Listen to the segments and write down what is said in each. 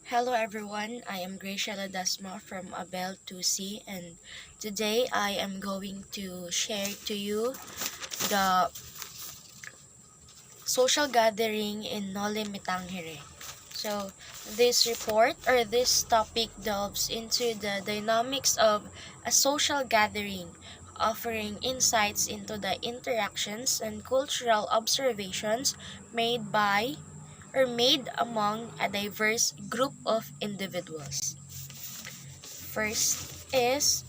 Hello everyone, I am Gracia Ladasma from Abel 2C, and today I am going to share to you the social gathering in Nole Mitangere. So this report or this topic delves into the dynamics of a social gathering, offering insights into the interactions and cultural observations made by made among a diverse group of individuals. First is,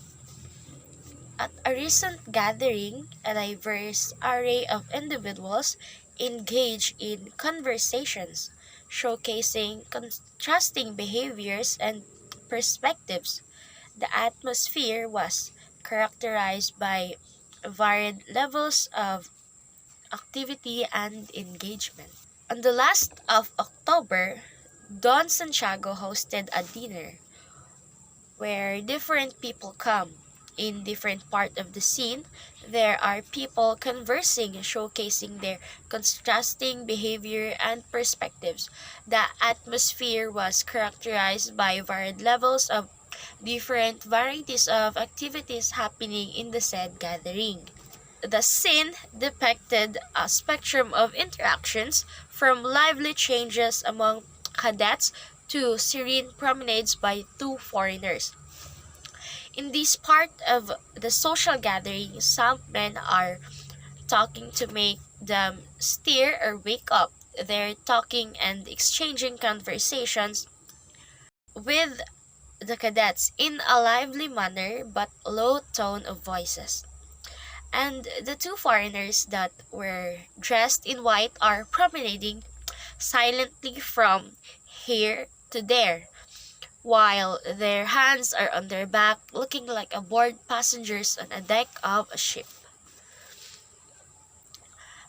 at a recent gathering, a diverse array of individuals engage in conversations showcasing contrasting behaviors and perspectives. The atmosphere was characterized by varied levels of activity and engagement. On the last of October, Don Santiago hosted a dinner where different people come. In different part of the scene, there are people conversing, showcasing their contrasting behavior and perspectives. The atmosphere was characterized by varied levels of different varieties of activities happening in the said gathering. The scene depicted a spectrum of interactions from lively changes among cadets to serene promenades by two foreigners. In this part of the social gathering, some men are talking to make them stir or wake up. They're talking and exchanging conversations with the cadets in a lively manner but low tone of voices. And the two foreigners that were dressed in white are promenading silently from here to there, while their hands are on their back, looking like a bored passengers on a deck of a ship.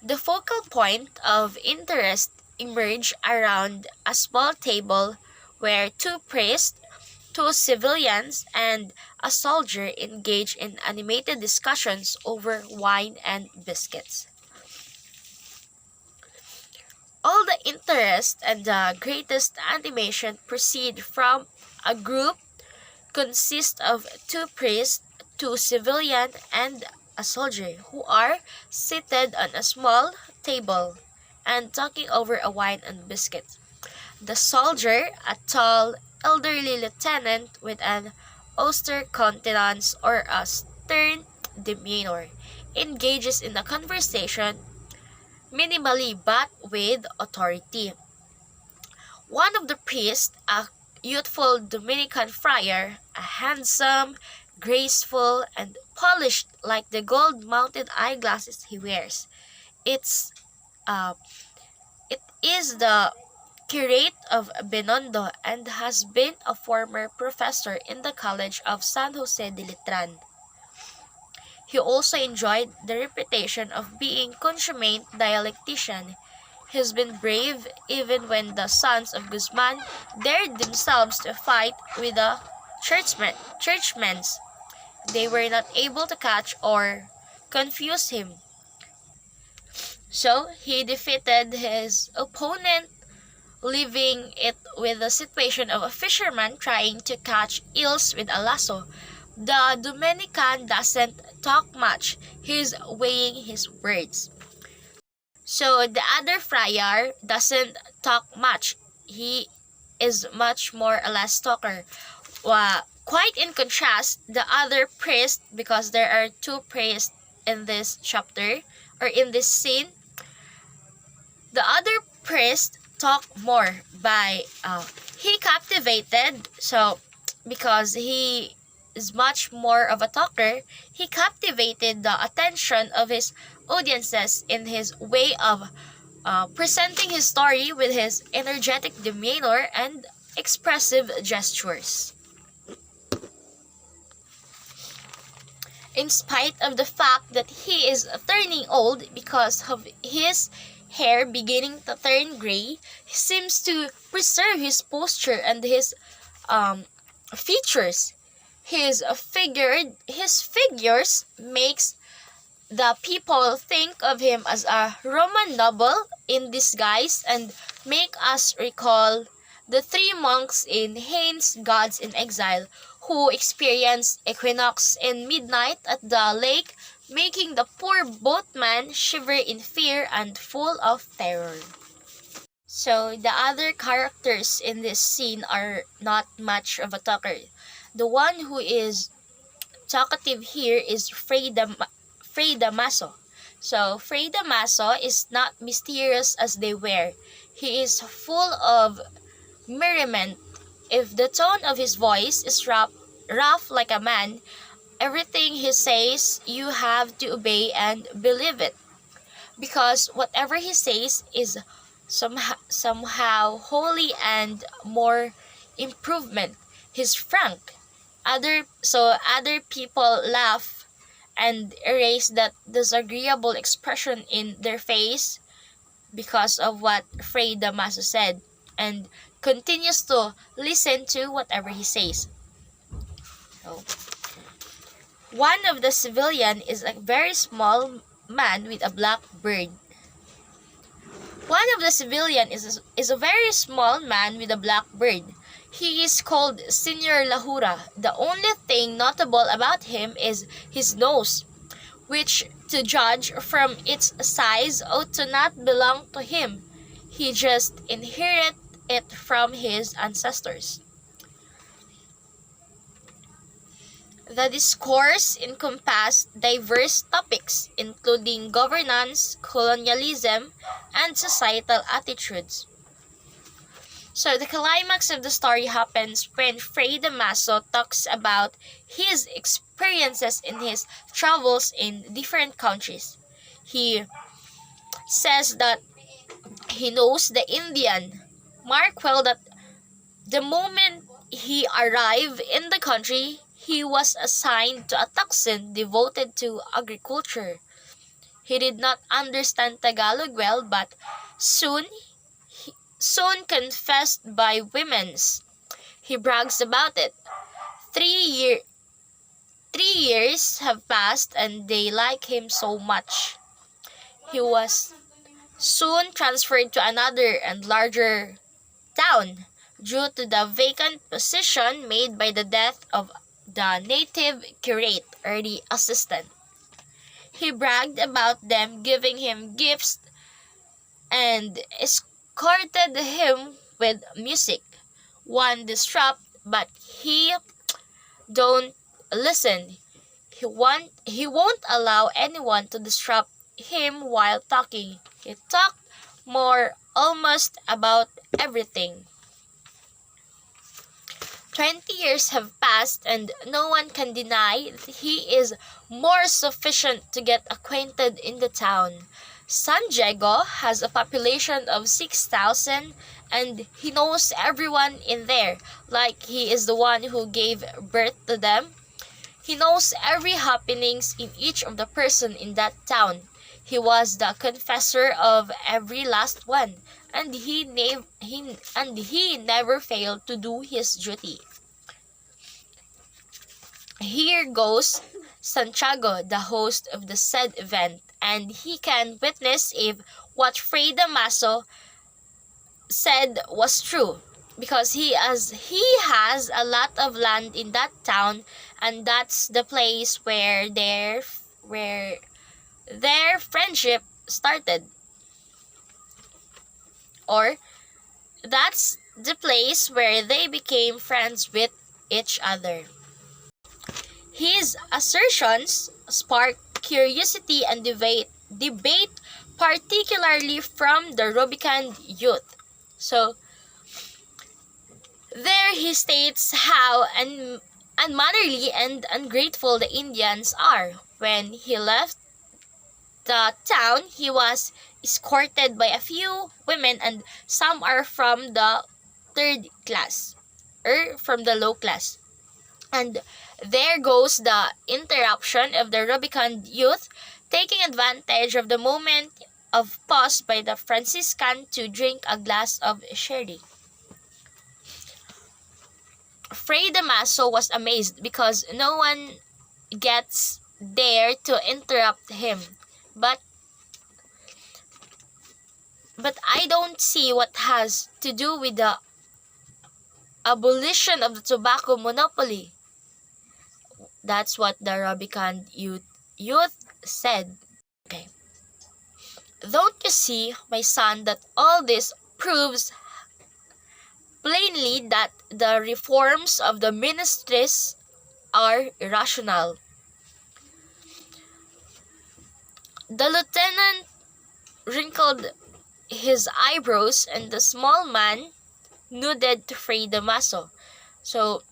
The focal point of interest emerged around a small table where two priests, two civilians, and a soldier engaged in animated discussions over wine and biscuits. All the interest and the greatest animation proceed from a group consist of two priests, two civilians, and a soldier who are seated on a small table and talking over a wine and biscuits. The soldier, a tall, elderly lieutenant with an austere countenance or a stern demeanor, engages in a conversation minimally but with authority. One of the priests, a youthful Dominican friar, a handsome, graceful, and polished like the gold-mounted eyeglasses he wears. It's uh, it is the curate of Benondo and has been a former professor in the College of San Jose de Litran. He also enjoyed the reputation of being consummate dialectician. He's been brave even when the sons of Guzman dared themselves to fight with the churchmen. They were not able to catch or confuse him. So he defeated his opponent, leaving it with the situation of a fisherman trying to catch eels with a lasso. The Dominican doesn't talk much. He's weighing his words. So the other friar doesn't talk much. He is much more or less talker. Quite in contrast, the other priest, because there are two priests in this chapter or in this scene, the other priest talk more by he captivated. So because he is much more of a talker, he captivated the attention of his audiences in his way of presenting his story with his energetic demeanor and expressive gestures. In spite of the fact that he is turning old because of his hair beginning to turn gray, he seems to preserve his posture and his features. His figures makes the people think of him as a Roman noble in disguise and make us recall the three monks in Heine's Gods in Exile, who experienced equinox in midnight at the lake, making the poor boatman shiver in fear and full of terror. So the other characters in this scene are not much of a talker. The one who is talkative here is Fray Damaso. So Fray Damaso is not mysterious as they were. He is full of merriment. If the tone of his voice is rough like a man, everything he says you have to obey and believe it. Because whatever he says is somehow holy and more improvement. He's frank. Other people laugh and erase that disagreeable expression in their face because of what Fray Damaso said, and continues to listen to whatever he says. So, one of the civilian is a very small man with a black beard. One of the civilian is a very small man with a black beard. He is called Senor Lahura. The only thing notable about him is his nose, which, to judge from its size, ought to not belong to him. He just inherited it from his ancestors. The discourse encompassed diverse topics, including governance, colonialism, and societal attitudes. So the climax of the story happens when Fray Damaso talks about his experiences in his travels in different countries. He says that he knows the Indian. Mark well that the moment he arrived in the country, he was assigned to a Taksin devoted to agriculture. He did not understand Tagalog well, but soon confessed by women's. He brags about it. 3 years have passed and they like him so much. He was soon transferred to another and larger town due to the vacant position made by the death of the native curate or the assistant. He bragged about them giving him gifts and escorted him with music. One disrupt, but he don't listen. He won't allow anyone to disrupt him while talking. He talked more almost about everything. 20 years have passed and no one can deny that he is more sufficient to get acquainted in the town. San Diego has a population of 6,000 and he knows everyone in there like he is the one who gave birth to them. He knows every happenings in each of the person in that town. He was the confessor of every last one, and he never failed to do his duty. Here goes Santiago, the host of the said event, and he can witness if what Fray Damaso said was true, because he has a lot of land in that town, and that's the place where their friendship started. Or that's the place where they became friends with each other. His assertions sparked curiosity and debate particularly from the Rubicund youth. So, there he states how unmannerly and ungrateful the Indians are. When he left the town, he was escorted by a few women, and some are from the third class, or from the low class. And there goes the interruption of the Rubicund youth, taking advantage of the moment of pause by the Franciscan to drink a glass of sherry. Fray Damaso was amazed because no one gets there to interrupt him. But I don't see what has to do with the abolition of the tobacco monopoly. That's what the Rubicon youth said. Okay. Don't you see, my son, that all this proves plainly that the reforms of the ministries are irrational? The lieutenant wrinkled his eyebrows and the small man nodded to Fray Damaso. So,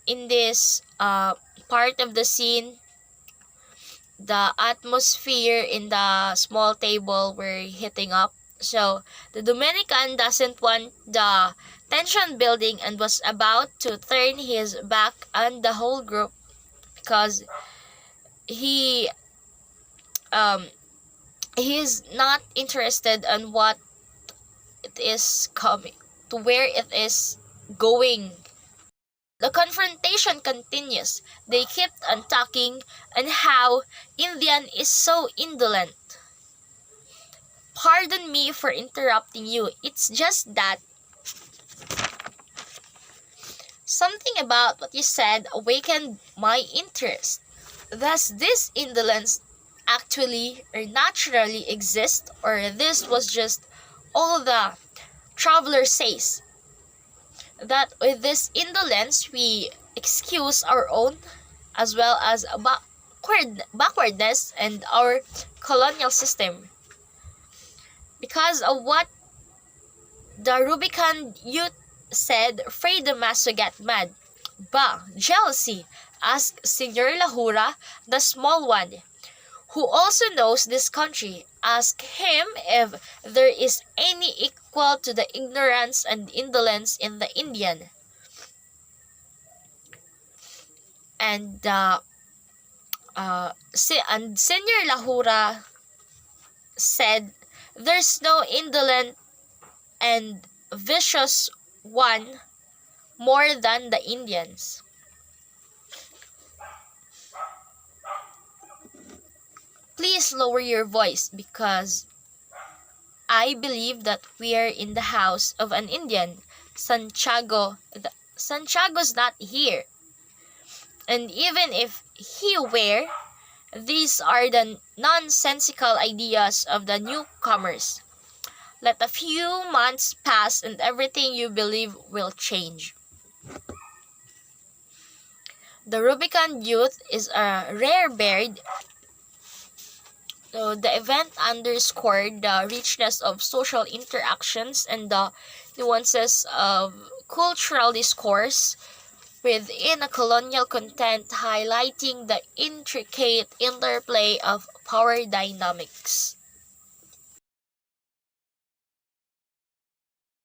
in this part of the scene, the atmosphere in the small table were heating up. So, the Dominican doesn't want the tension building and was about to turn his back on the whole group because he he's not interested on what it is coming to where it is going. The confrontation continues. They kept on talking on how Indian is so indolent. Pardon me for interrupting you. It's just that something about what you said awakened my interest. Does this indolence actually or naturally exist, or this was just all the traveler says? That with this indolence we excuse our own as well as backwardness and our colonial system. Because of what the Rubicon youth said, Fray Damaso got mad. Bah, jealousy, asked Senor Lahura, the small one, who also knows this country. Ask him if there is any equal to the ignorance and indolence in the Indian. And Senor Lahura said, there's no indolent and vicious one more than the Indians. Please lower your voice because I believe that we are in the house of an Indian. Santiago's not here. And even if he were, these are the nonsensical ideas of the newcomers. Let a few months pass and everything you believe will change. The Rubicon youth is a rare bird. So the event underscored the richness of social interactions and the nuances of cultural discourse within a colonial content, highlighting the intricate interplay of power dynamics.